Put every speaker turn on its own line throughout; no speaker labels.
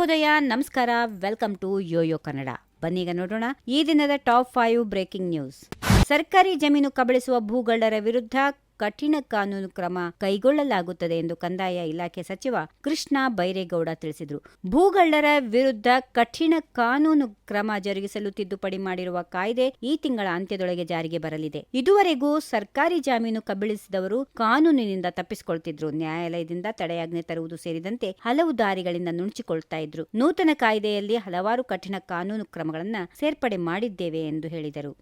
ಶುಭೋದಯ, ನಮಸ್ಕಾರ, welcome to Yoyo Kannada. ಬನ್ನೀಗ ನೋಡೋಣ ಈ ದಿನದ ಟಾಪ್ 5 ಬ್ರೇಕಿಂಗ್ ನ್ಯೂಸ್. ಸರ್ಕಾರಿ ಜಮೀನು ಕಬಳಿಸುವ ಭೂಗಳ್ಳರ ವಿರುದ್ಧ ಕಠಿಣ ಕಾನೂನು ಕ್ರಮ ಕೈಗೊಳ್ಳಲಾಗುತ್ತದೆ ಎಂದು ಕಂದಾಯ ಇಲಾಖೆ ಸಚಿವ ಕೃಷ್ಣ ಬೈರೇಗೌಡ ತಿಳಿಸಿದರು. ಭೂಗಳ್ಳರ ವಿರುದ್ಧ ಕಠಿಣ ಕಾನೂನು ಕ್ರಮ ಜರುಗಿಸಲು ತಿದ್ದುಪಡಿ ಮಾಡಿರುವ ಕಾಯ್ದೆ ಈ ತಿಂಗಳ ಅಂತ್ಯದೊಳಗೆ ಜಾರಿಗೆ ಬರಲಿದೆ. ಇದುವರೆಗೂ ಸರ್ಕಾರಿ ಜಮೀನು ಕಬಳಿಸಿದವರು ಕಾನೂನಿನಿಂದ ತಪ್ಪಿಸಿಕೊಳ್ತಿದ್ರು. ನ್ಯಾಯಾಲಯದಿಂದ ತಡೆಯಾಜ್ಞೆ ತರುವುದು ಸೇರಿದಂತೆ ಹಲವು ದಾರಿಗಳಿಂದ ನುಣುಚಿಕೊಳ್ತಾ ಇದ್ರು. ನೂತನ ಕಾಯ್ದೆಯಲ್ಲಿ ಹಲವಾರು ಕಠಿಣ ಕಾನೂನು ಕ್ರಮಗಳನ್ನು ಸೇರ್ಪಡೆ ಮಾಡಿದ್ದೇವೆ ಎಂದು ಹೇಳಿದರು.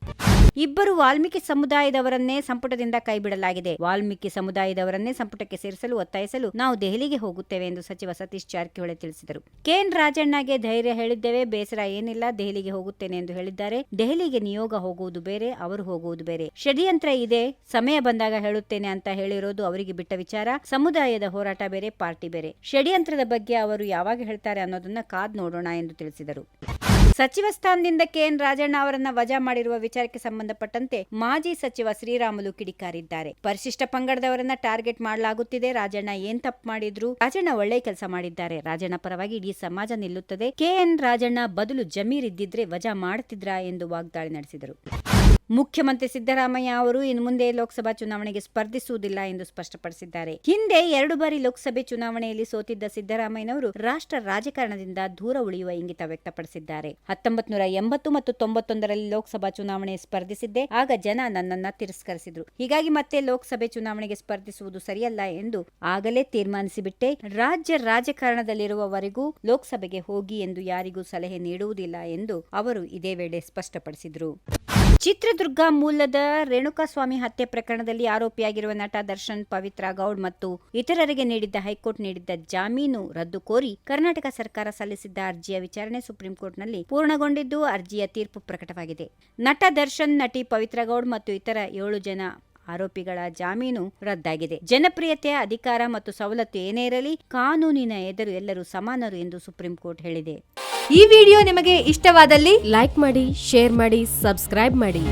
ಇಬ್ಬರು ವಾಲ್ಮೀಕಿ ಸಮುದಾಯದವರನ್ನೇ ಸಂಪುಟದಿಂದ ಕೈಬಿಡಲಾಗಿದೆ. ವಾಲ್ಮೀಕಿ ಸಮುದಾಯದವರನ್ನೇ ಸಂಪುಟಕ್ಕೆ ಸೇರಿಸಲು ಒತ್ತಾಯಿಸಲು ನಾವು ದೆಹಲಿಗೆ ಹೋಗುತ್ತೇವೆ ಎಂದು ಸಚಿವ ಸತೀಶ್ ಜಾರಕಿಹೊಳಿ ತಿಳಿಸಿದರು. ಕೆಎನ್ ರಾಜಣ್ಣಗೆ ಧೈರ್ಯ ಹೇಳಿದ್ದೇವೆ, ಬೇಸರ ಏನಿಲ್ಲ, ದೆಹಲಿಗೆ ಹೋಗುತ್ತೇನೆ ಎಂದು ಹೇಳಿದ್ದಾರೆ. ದೆಹಲಿಗೆ ನಿಯೋಗ ಹೋಗುವುದು ಬೇರೆ, ಅವರು ಹೋಗುವುದು ಬೇರೆ. ಷಡ್ಯಂತ್ರ ಇದೆ, ಸಮಯ ಬಂದಾಗ ಹೇಳುತ್ತೇನೆ ಅಂತ ಹೇಳಿರೋದು ಅವರಿಗೆ ಬಿಟ್ಟ ವಿಚಾರ. ಸಮುದಾಯದ ಹೋರಾಟ ಬೇರೆ, ಪಾರ್ಟಿ ಬೇರೆ. ಷಡ್ಯಂತ್ರದ ಬಗ್ಗೆ ಅವರು ಯಾವಾಗ ಹೇಳ್ತಾರೆ ಅನ್ನೋದನ್ನ ಕಾದ್ ನೋಡೋಣ ಎಂದು ತಿಳಿಸಿದರು. ಸಚಿವ ಸ್ಥಾನದಿಂದ ಕೆಎನ್ ರಾಜಣ್ಣ ಅವರನ್ನ ವಜಾ ಮಾಡಿರುವ ವಿಚಾರಕ್ಕೆ ಸಂಬಂಧಪಟ್ಟಂತೆ ಮಾಜಿ ಸಚಿವ ಶ್ರೀರಾಮುಲು ಕಿಡಿಕಾರಿದ್ದಾರೆ. ಪರಿಶಿಷ್ಟ ಪಂಗಡದವರನ್ನ ಟಾರ್ಗೆಟ್ ಮಾಡಲಾಗುತ್ತಿದೆ. ರಾಜಣ್ಣ ಏನ್ ತಪ್ಪು ಮಾಡಿದ್ರು? ರಾಜಣ್ಣ ಒಳ್ಳೆ ಕೆಲಸ ಮಾಡಿದ್ದಾರೆ. ರಾಜಣ್ಣ ಪರವಾಗಿ ಇಡೀ ಸಮಾಜ ನಿಲ್ಲುತ್ತದೆ. ಕೆಎನ್ ರಾಜಣ್ಣ ಬದಲು ಜಮೀರ್ ಇದ್ದಿದ್ರೆ ವಜಾ ಮಾಡುತ್ತಿದ್ರಾ ಎಂದು ವಾಗ್ದಾಳಿ ನಡೆಸಿದರು. ಮುಖ್ಯಮಂತ್ರಿ ಸಿದ್ದರಾಮಯ್ಯ ಅವರು ಇನ್ನು ಮುಂದೆ ಲೋಕಸಭಾ ಚುನಾವಣೆಗೆ ಸ್ಪರ್ಧಿಸುವುದಿಲ್ಲ ಎಂದು ಸ್ಪಷ್ಟಪಡಿಸಿದ್ದಾರೆ. ಹಿಂದೆ 2 ಬಾರಿ ಲೋಕಸಭೆ ಚುನಾವಣೆಯಲ್ಲಿ ಸೋತಿದ್ದ ಸಿದ್ದರಾಮಯ್ಯನವರು ರಾಷ್ಟ್ರ ರಾಜಕಾರಣದಿಂದ ದೂರ ಉಳಿಯುವ ಇಂಗಿತ ವ್ಯಕ್ತಪಡಿಸಿದ್ದಾರೆ. 1980 ಮತ್ತು 91ರಲ್ಲಿ ಲೋಕಸಭಾ ಚುನಾವಣೆ ಸ್ಪರ್ಧಿಸಿದ್ದೆ. ಆಗ ಜನ ನನ್ನನ್ನ ತಿರಸ್ಕರಿಸಿದ್ರು. ಹೀಗಾಗಿ ಮತ್ತೆ ಲೋಕಸಭೆ ಚುನಾವಣೆಗೆ ಸ್ಪರ್ಧಿಸುವುದು ಸರಿಯಲ್ಲ ಎಂದು ಆಗಲೇ ತೀರ್ಮಾನಿಸಿಬಿಟ್ಟೆ. ರಾಜ್ಯ ರಾಜಕಾರಣದಲ್ಲಿರುವವರೆಗೂ ಲೋಕಸಭೆಗೆ ಹೋಗಿ ಎಂದು ಯಾರಿಗೂ ಸಲಹೆ ನೀಡುವುದಿಲ್ಲ ಎಂದು ಅವರು ಇದೇ ವೇಳೆ ಸ್ಪಷ್ಟಪಡಿಸಿದರು. ಚಿತ್ರದುರ್ಗ ಮೂಲದ ರೇಣುಕಾಸ್ವಾಮಿ ಹತ್ಯೆ ಪ್ರಕರಣದಲ್ಲಿ ಆರೋಪಿಯಾಗಿರುವ ನಟ ದರ್ಶನ್, ಪವಿತ್ರ ಗೌಡ್ ಮತ್ತು ಇತರರಿಗೆ ನೀಡಿದ್ದ ಹೈಕೋರ್ಟ್ ನೀಡಿದ್ದ ಜಾಮೀನು ರದ್ದು ಕೋರಿ ಕರ್ನಾಟಕ ಸರ್ಕಾರ ಸಲ್ಲಿಸಿದ್ದ ಅರ್ಜಿಯ ವಿಚಾರಣೆ ಸುಪ್ರೀಂ ಕೋರ್ಟ್ನಲ್ಲಿ ಪೂರ್ಣಗೊಂಡಿದ್ದು, ಅರ್ಜಿಯ ತೀರ್ಪು ಪ್ರಕಟವಾಗಿದೆ. ನಟ ದರ್ಶನ್, ನಟಿ ಪವಿತ್ರ ಗೌಡ್ ಮತ್ತು ಇತರ 7 ಜನ ಆರೋಪಿಗಳ ಜಾಮೀನು ರದ್ದಾಗಿದೆ. ಜನಪ್ರಿಯತೆ, ಅಧಿಕಾರ ಮತ್ತು ಸವಲತ್ತು ಏನೇ ಇರಲಿ, ಕಾನೂನಿನ ಎದುರು ಎಲ್ಲರೂ ಸಮಾನರು ಎಂದು ಸುಪ್ರೀಂ ಕೋರ್ಟ್ ಹೇಳಿದೆ.
ಈ ವಿಡಿಯೋ ನಿಮಗೆ ಇಷ್ಟವಾದಲ್ಲಿ ಲೈಕ್ ಮಾಡಿ, ಶೇರ್ ಮಾಡಿ, ಸಬ್ಸ್ಕ್ರೈಬ್ ಮಾಡಿ.